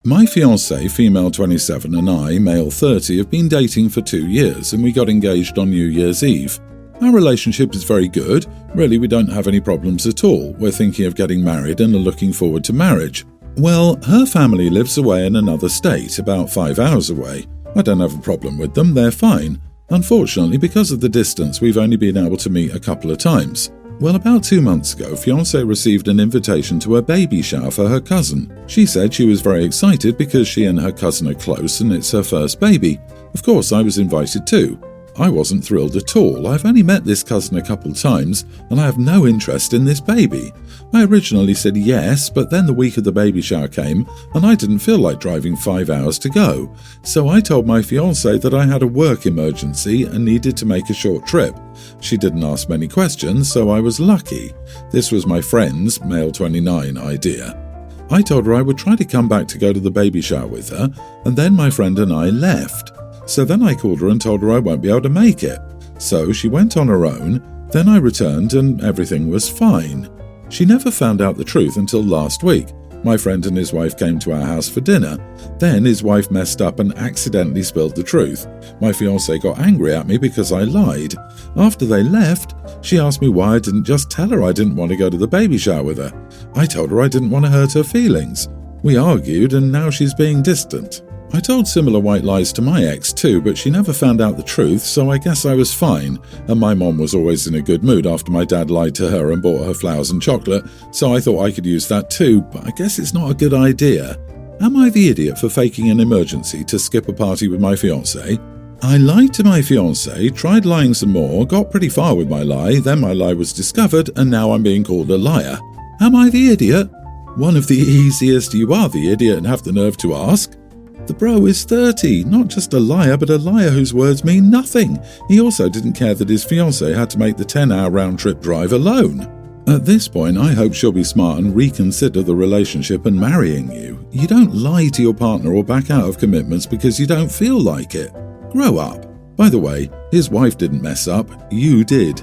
My fiancé, female 27, and I, male 30, have been dating for 2 years and we got engaged on New Year's Eve. Our relationship is very good. Really, we don't have any problems at all. We're thinking of getting married and are looking forward to marriage. Well, her family lives away in another state, about 5 hours away. I don't have a problem with them, they're fine. Unfortunately, because of the distance, we've only been able to meet a couple of times. Well, about 2 months ago, fiancé received an invitation to a baby shower for her cousin. She said she was very excited because she and her cousin are close and it's her first baby. Of course, I was invited too. I wasn't thrilled at all. I've only met this cousin a couple times and I have no interest in this baby. I originally said yes, but then the week of the baby shower came and I didn't feel like driving 5 hours to go. So I told my fiancée that I had a work emergency and needed to make a short trip. She didn't ask many questions, so I was lucky. This was my friend's, male 29, idea. I told her I would try to come back to go to the baby shower with her, and then my friend and I left. So then I called her and told her I won't be able to make it. So she went on her own, then I returned and everything was fine. She never found out the truth until last week. My friend and his wife came to our house for dinner. Then his wife messed up and accidentally spilled the truth. My fiancé got angry at me because I lied. After they left, she asked me why I didn't just tell her I didn't want to go to the baby shower with her. I told her I didn't want to hurt her feelings. We argued and now she's being distant. I told similar white lies to my ex too, but she never found out the truth, so I guess I was fine. And my mom was always in a good mood after my dad lied to her and bought her flowers and chocolate, so I thought I could use that too, but I guess it's not a good idea. Am I the idiot for faking an emergency to skip a party with my fiancé? I lied to my fiancé, tried lying some more, got pretty far with my lie, then my lie was discovered, and now I'm being called a liar. Am I the idiot? One of the easiest. You are the idiot and have the nerve to ask. The bro is 30, not just a liar, but a liar whose words mean nothing. He also didn't care that his fiancée had to make the 10-hour round-trip drive alone. At this point, I hope she'll be smart and reconsider the relationship and marrying you. You don't lie to your partner or back out of commitments because you don't feel like it. Grow up. By the way, his wife didn't mess up, you did.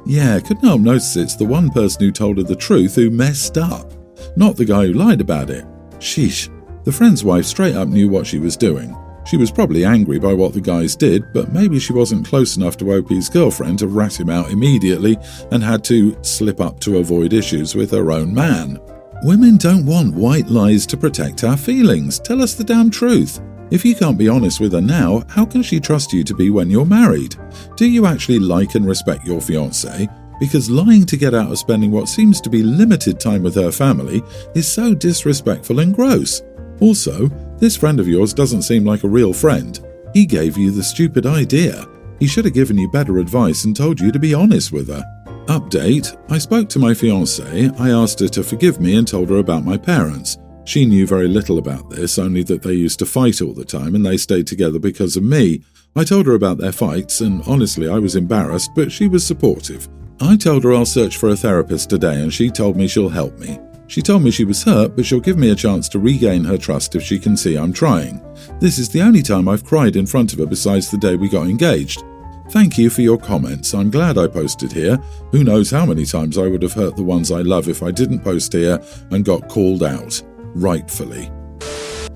Yeah, couldn't help notice it's the one person who told her the truth who messed up, not the guy who lied about it. Sheesh. The friend's wife straight up knew what she was doing. She was probably angry by what the guys did, but maybe she wasn't close enough to OP's girlfriend to rat him out immediately and had to slip up to avoid issues with her own man. Women don't want white lies to protect our feelings. Tell us the damn truth. If you can't be honest with her now, how can she trust you to be when you're married? Do you actually like and respect your fiancé? Because lying to get out of spending what seems to be limited time with her family is so disrespectful and gross. Also, this friend of yours doesn't seem like a real friend. He gave you the stupid idea. He should have given you better advice and told you to be honest with her. Update: I spoke to my fiancée. I asked her to forgive me and told her about my parents. She knew very little about this, only that they used to fight all the time and they stayed together because of me. I told her about their fights and honestly I was embarrassed, but she was supportive. I told her I'll search for a therapist today and she told me she'll help me. She told me she was hurt, but she'll give me a chance to regain her trust if she can see I'm trying. This is the only time I've cried in front of her besides the day we got engaged. Thank you for your comments. I'm glad I posted here. Who knows how many times I would have hurt the ones I love if I didn't post here and got called out. Rightfully.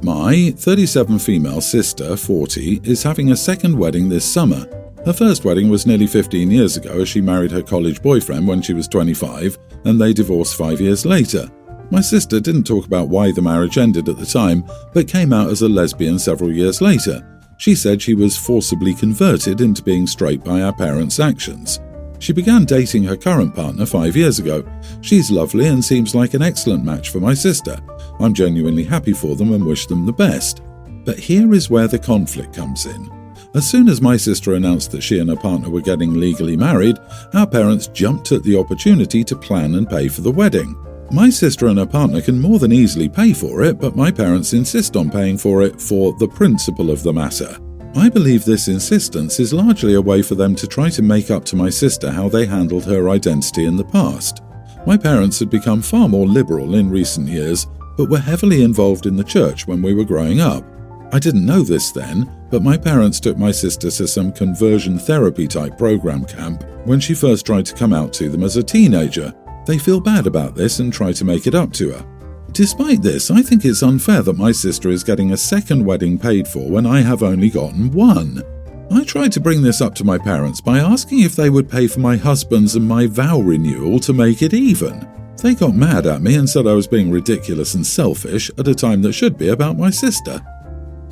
My 37 female sister, 40, is having a second wedding this summer. Her first wedding was nearly 15 years ago as she married her college boyfriend when she was 25, and they divorced 5 years later. My sister didn't talk about why the marriage ended at the time, but came out as a lesbian several years later. She said she was forcibly converted into being straight by our parents' actions. She began dating her current partner 5 years ago. She's lovely and seems like an excellent match for my sister. I'm genuinely happy for them and wish them the best. But here is where the conflict comes in. As soon as my sister announced that she and her partner were getting legally married, our parents jumped at the opportunity to plan and pay for the wedding. My sister and her partner can more than easily pay for it, but my parents insist on paying for it for the principle of the matter. I believe this insistence is largely a way for them to try to make up to my sister how they handled her identity in the past. My parents had become far more liberal in recent years, but were heavily involved in the church when we were growing up. I didn't know this then, but my parents took my sister to some conversion therapy type program camp when she first tried to come out to them as a teenager. They feel bad about this and try to make it up to her. Despite this, I think it's unfair that my sister is getting a second wedding paid for when I have only gotten one. I tried to bring this up to my parents by asking if they would pay for my husband's and my vow renewal to make it even. They got mad at me and said I was being ridiculous and selfish at a time that should be about my sister.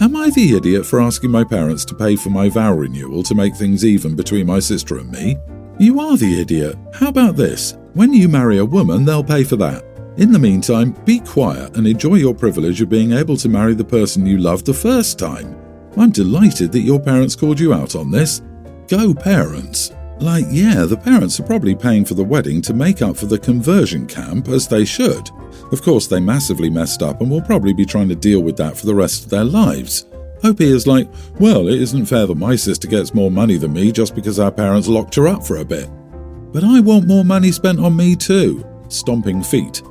Am I the idiot for asking my parents to pay for my vow renewal to make things even between my sister and me? You are the idiot. How about this? When you marry a woman, they'll pay for that. In the meantime, be quiet and enjoy your privilege of being able to marry the person you loved the first time. I'm delighted that your parents called you out on this. Go parents! The parents are probably paying for the wedding to make up for the conversion camp, as they should. Of course, they massively messed up and will probably be trying to deal with that for the rest of their lives. OP is like, well, it isn't fair that my sister gets more money than me just because our parents locked her up for a bit. But I want more money spent on me too. Stomping feet.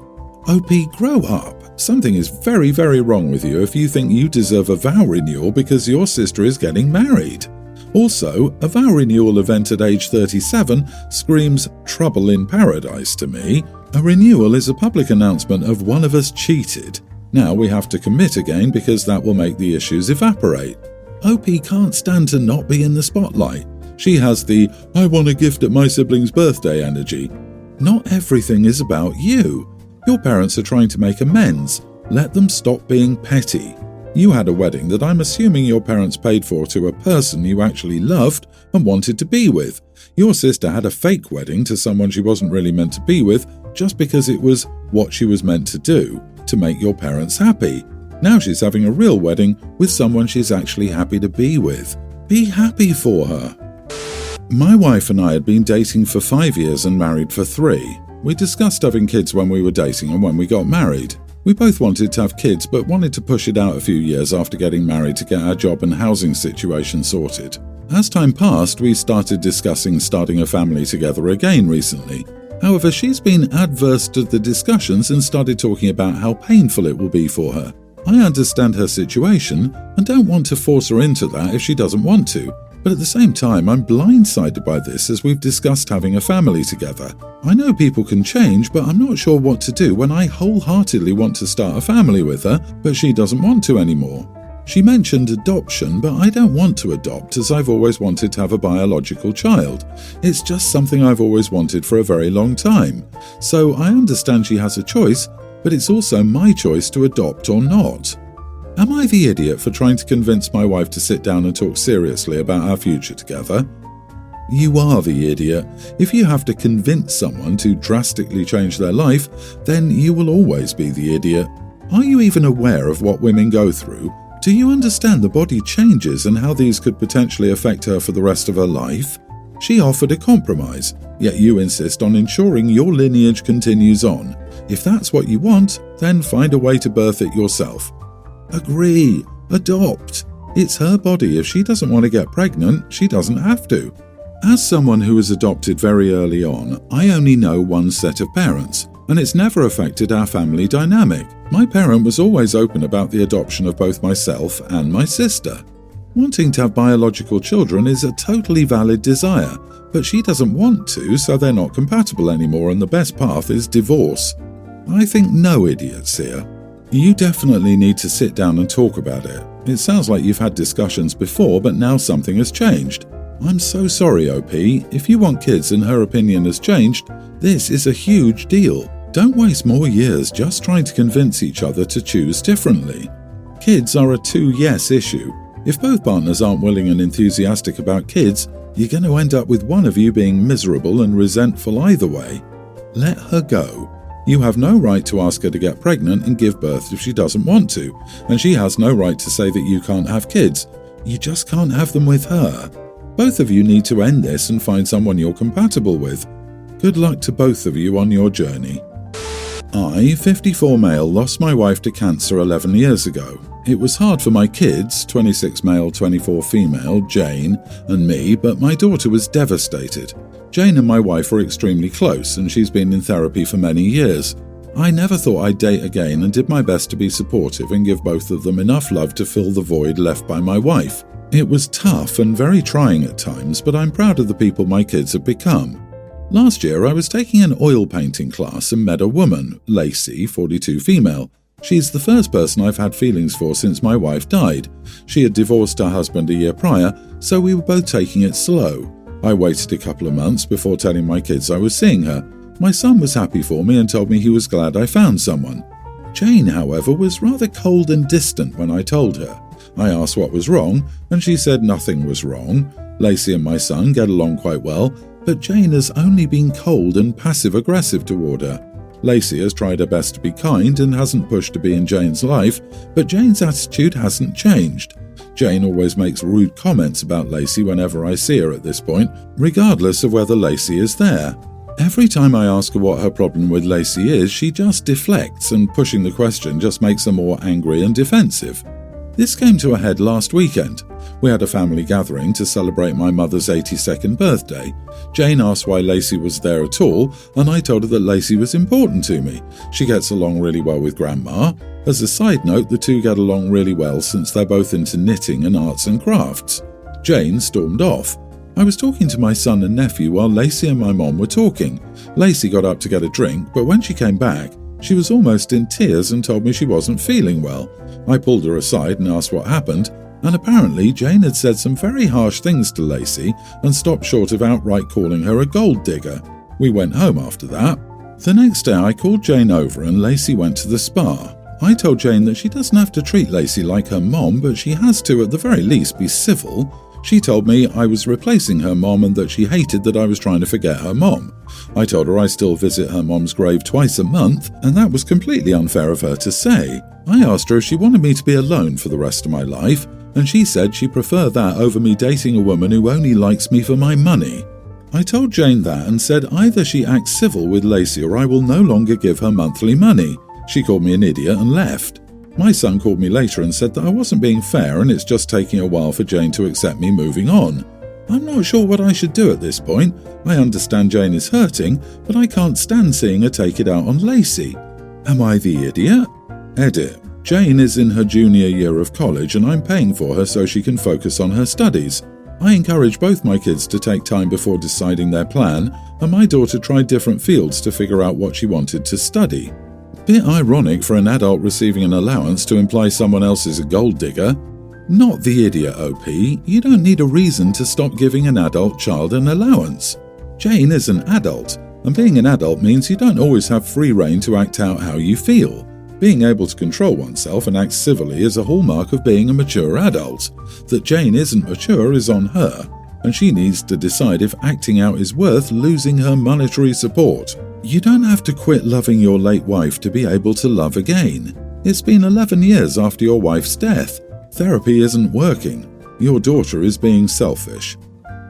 OP, grow up. Something is very, very wrong with you if you think you deserve a vow renewal because your sister is getting married. Also, a vow renewal event at age 37 screams trouble in paradise to me. A renewal is a public announcement of one of us cheated. Now we have to commit again because that will make the issues evaporate. OP can't stand to not be in the spotlight. She has the I want a gift at my sibling's birthday energy. Not everything is about you. Your parents are trying to make amends. Let them stop being petty. You had a wedding that I'm assuming your parents paid for to a person you actually loved and wanted to be with. Your sister had a fake wedding to someone she wasn't really meant to be with just because it was what she was meant to do, to make your parents happy. Now she's having a real wedding with someone she's actually happy to be with. Be happy for her. My wife and I had been dating for 5 years and married for 3. We discussed having kids when we were dating and when we got married. We both wanted to have kids but wanted to push it out a few years after getting married to get our job and housing situation sorted. As time passed, we started discussing starting a family together again recently. However, she's been adverse to the discussions and started talking about how painful it will be for her. I understand her situation and don't want to force her into that if she doesn't want to. But at the same time, I'm blindsided by this as we've discussed having a family together. I know people can change, but I'm not sure what to do when I wholeheartedly want to start a family with her, but she doesn't want to anymore. She mentioned adoption, but I don't want to adopt as I've always wanted to have a biological child. It's just something I've always wanted for a very long time. So I understand she has a choice, but it's also my choice to adopt or not. Am I the idiot for trying to convince my wife to sit down and talk seriously about our future together? You are the idiot. If you have to convince someone to drastically change their life, then you will always be the idiot. Are you even aware of what women go through? Do you understand the body changes and how these could potentially affect her for the rest of her life? She offered a compromise, yet you insist on ensuring your lineage continues on. If that's what you want, then find a way to birth it yourself. Agree. Adopt. It's her body. If she doesn't want to get pregnant, she doesn't have to. As someone who was adopted very early on, I only know one set of parents, and it's never affected our family dynamic. My parent was always open about the adoption of both myself and my sister. Wanting to have biological children is a totally valid desire, but she doesn't want to, so they're not compatible anymore, and the best path is divorce. I think no idiots here. You definitely need to sit down and talk about it. It sounds like you've had discussions before, but now something has changed. I'm so sorry, OP. If you want kids and her opinion has changed, this is a huge deal. Don't waste more years just trying to convince each other to choose differently. Kids are a 2-yes issue. If both partners aren't willing and enthusiastic about kids, you're going to end up with one of you being miserable and resentful either way. Let her go. You have no right to ask her to get pregnant and give birth if she doesn't want to, and she has no right to say that you can't have kids. You just can't have them with her. Both of you need to end this and find someone you're compatible with. Good luck to both of you on your journey. I, 54 male, lost my wife to cancer 11 years ago. It was hard for my kids, 26 male, 24 female, Jane, and me, but my daughter was devastated. Jane and my wife are extremely close, and she's been in therapy for many years. I never thought I'd date again and did my best to be supportive and give both of them enough love to fill the void left by my wife. It was tough and very trying at times, but I'm proud of the people my kids have become. Last year, I was taking an oil painting class and met a woman, Lacey, 42 female. She's the first person I've had feelings for since my wife died. She had divorced her husband a year prior, so we were both taking it slow. I waited a couple of months before telling my kids I was seeing her. My son was happy for me and told me he was glad I found someone. Jane, however, was rather cold and distant when I told her. I asked what was wrong, and she said nothing was wrong. Lacey and my son get along quite well, but Jane has only been cold and passive-aggressive toward her. Lacey has tried her best to be kind and hasn't pushed to be in Jane's life, but Jane's attitude hasn't changed. Jane always makes rude comments about Lacey whenever I see her at this point, regardless of whether Lacey is there. Every time I ask her what her problem with Lacey is, she just deflects, and pushing the question just makes her more angry and defensive. This came to a head last weekend. We had a family gathering to celebrate my mother's 82nd birthday. Jane asked why Lacey was there at all, and I told her that Lacey was important to me. She gets along really well with Grandma. As a side note, the two get along really well since they're both into knitting and arts and crafts. Jane stormed off. I was talking to my son and nephew while Lacey and my mom were talking. Lacey got up to get a drink, but when she came back, she was almost in tears and told me she wasn't feeling well. I pulled her aside and asked what happened, and apparently Jane had said some very harsh things to Lacey and stopped short of outright calling her a gold digger. We went home after that. The next day I called Jane over and Lacey went to the spa. I told Jane that she doesn't have to treat Lacey like her mom, but she has to at the very least be civil. She told me I was replacing her mom and that she hated that I was trying to forget her mom. I told her I still visit her mom's grave twice a month, and that was completely unfair of her to say. I asked her if she wanted me to be alone for the rest of my life, and she said she preferred that over me dating a woman who only likes me for my money. I told Jane that and said either she acts civil with Lacey or I will no longer give her monthly money. She called me an idiot and left. My son called me later and said that I wasn't being fair and it's just taking a while for Jane to accept me moving on. I'm not sure what I should do at this point. I understand Jane is hurting, but I can't stand seeing her take it out on Lacey. Am I the idiot? Edit. Jane is in her junior year of college and I'm paying for her so she can focus on her studies. I encourage both my kids to take time before deciding their plan, and my daughter tried different fields to figure out what she wanted to study. Bit ironic for an adult receiving an allowance to imply someone else is a gold digger. Not the idiot, OP. You don't need a reason to stop giving an adult child an allowance. Jane is an adult, and being an adult means you don't always have free rein to act out how you feel. Being able to control oneself and act civilly is a hallmark of being a mature adult. That Jane isn't mature is on her, and she needs to decide if acting out is worth losing her monetary support. You don't have to quit loving your late wife to be able to love again. It's been 11 years after your wife's death. Therapy isn't working. Your daughter is being selfish.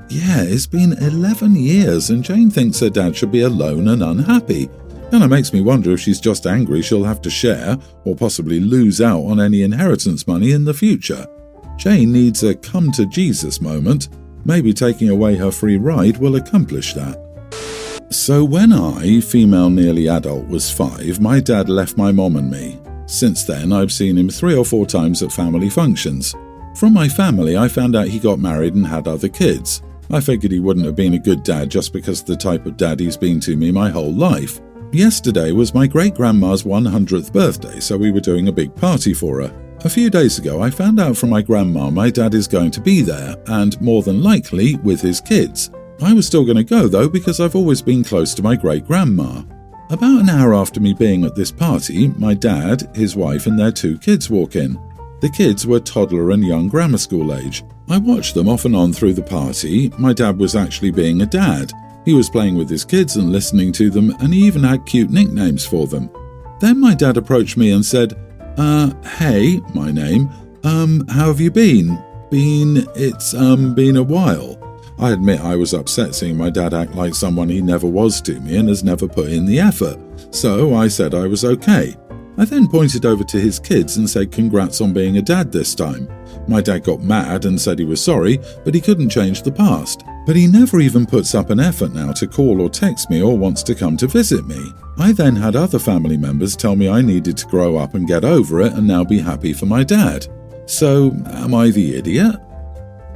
Yeah, it's been 11 years and Jane thinks her dad should be alone and unhappy. And it makes me wonder if she's just angry she'll have to share or possibly lose out on any inheritance money in the future. Jane needs a come-to-Jesus moment. Maybe taking away her free ride will accomplish that. So when I, female nearly adult, was 5, my dad left my mom and me. Since then, I've seen him 3 or 4 times at family functions. From my family, I found out he got married and had other kids. I figured he wouldn't have been a good dad just because of the type of dad he's been to me my whole life. Yesterday was my great-grandma's 100th birthday, so we were doing a big party for her. A few days ago, I found out from my grandma my dad is going to be there, and more than likely with his kids. I was still going to go though because I've always been close to my great-grandma. About an hour after me being at this party, my dad, his wife and their 2 kids walk in. The kids were toddler and young grammar school age. I watched them off and on through the party. My dad was actually being a dad. He was playing with his kids and listening to them, and he even had cute nicknames for them. Then my dad approached me and said, hey, my name, how have you been? It's been a while. I admit I was upset seeing my dad act like someone he never was to me and has never put in the effort, so I said I was okay. I then pointed over to his kids and said congrats on being a dad this time. My dad got mad and said he was sorry, but he couldn't change the past. But he never even puts up an effort now to call or text me or wants to come to visit me. I then had other family members tell me I needed to grow up and get over it and now be happy for my dad. So, am I the idiot?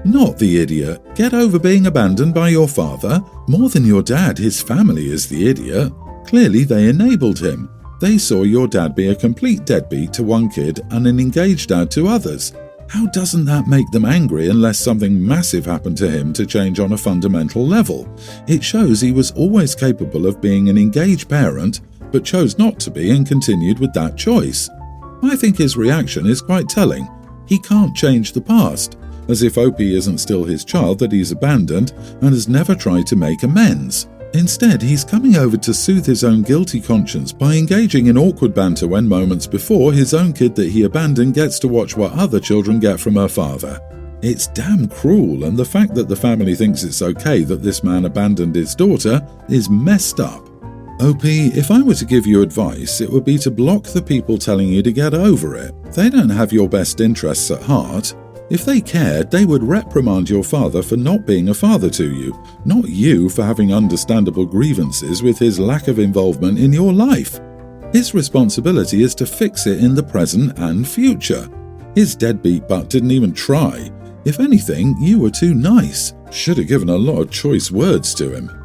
Not the idiot. Get over being abandoned by your father. More than your dad, his family is the idiot. Clearly they enabled him. They saw your dad be a complete deadbeat to one kid and an engaged dad to others. How doesn't that make them angry unless something massive happened to him to change on a fundamental level? It shows he was always capable of being an engaged parent, but chose not to be and continued with that choice. I think his reaction is quite telling. He can't change the past, as if Opie isn't still his child that he's abandoned and has never tried to make amends. Instead, he's coming over to soothe his own guilty conscience by engaging in awkward banter when moments before his own kid that he abandoned gets to watch what other children get from her father. It's damn cruel, and the fact that the family thinks it's okay that this man abandoned his daughter is messed up. Opie, if I were to give you advice, it would be to block the people telling you to get over it. They don't have your best interests at heart. If they cared, they would reprimand your father for not being a father to you, not you for having understandable grievances with his lack of involvement in your life. His responsibility is to fix it in the present and future. His deadbeat butt didn't even try. If anything, you were too nice. Should have given a lot of choice words to him.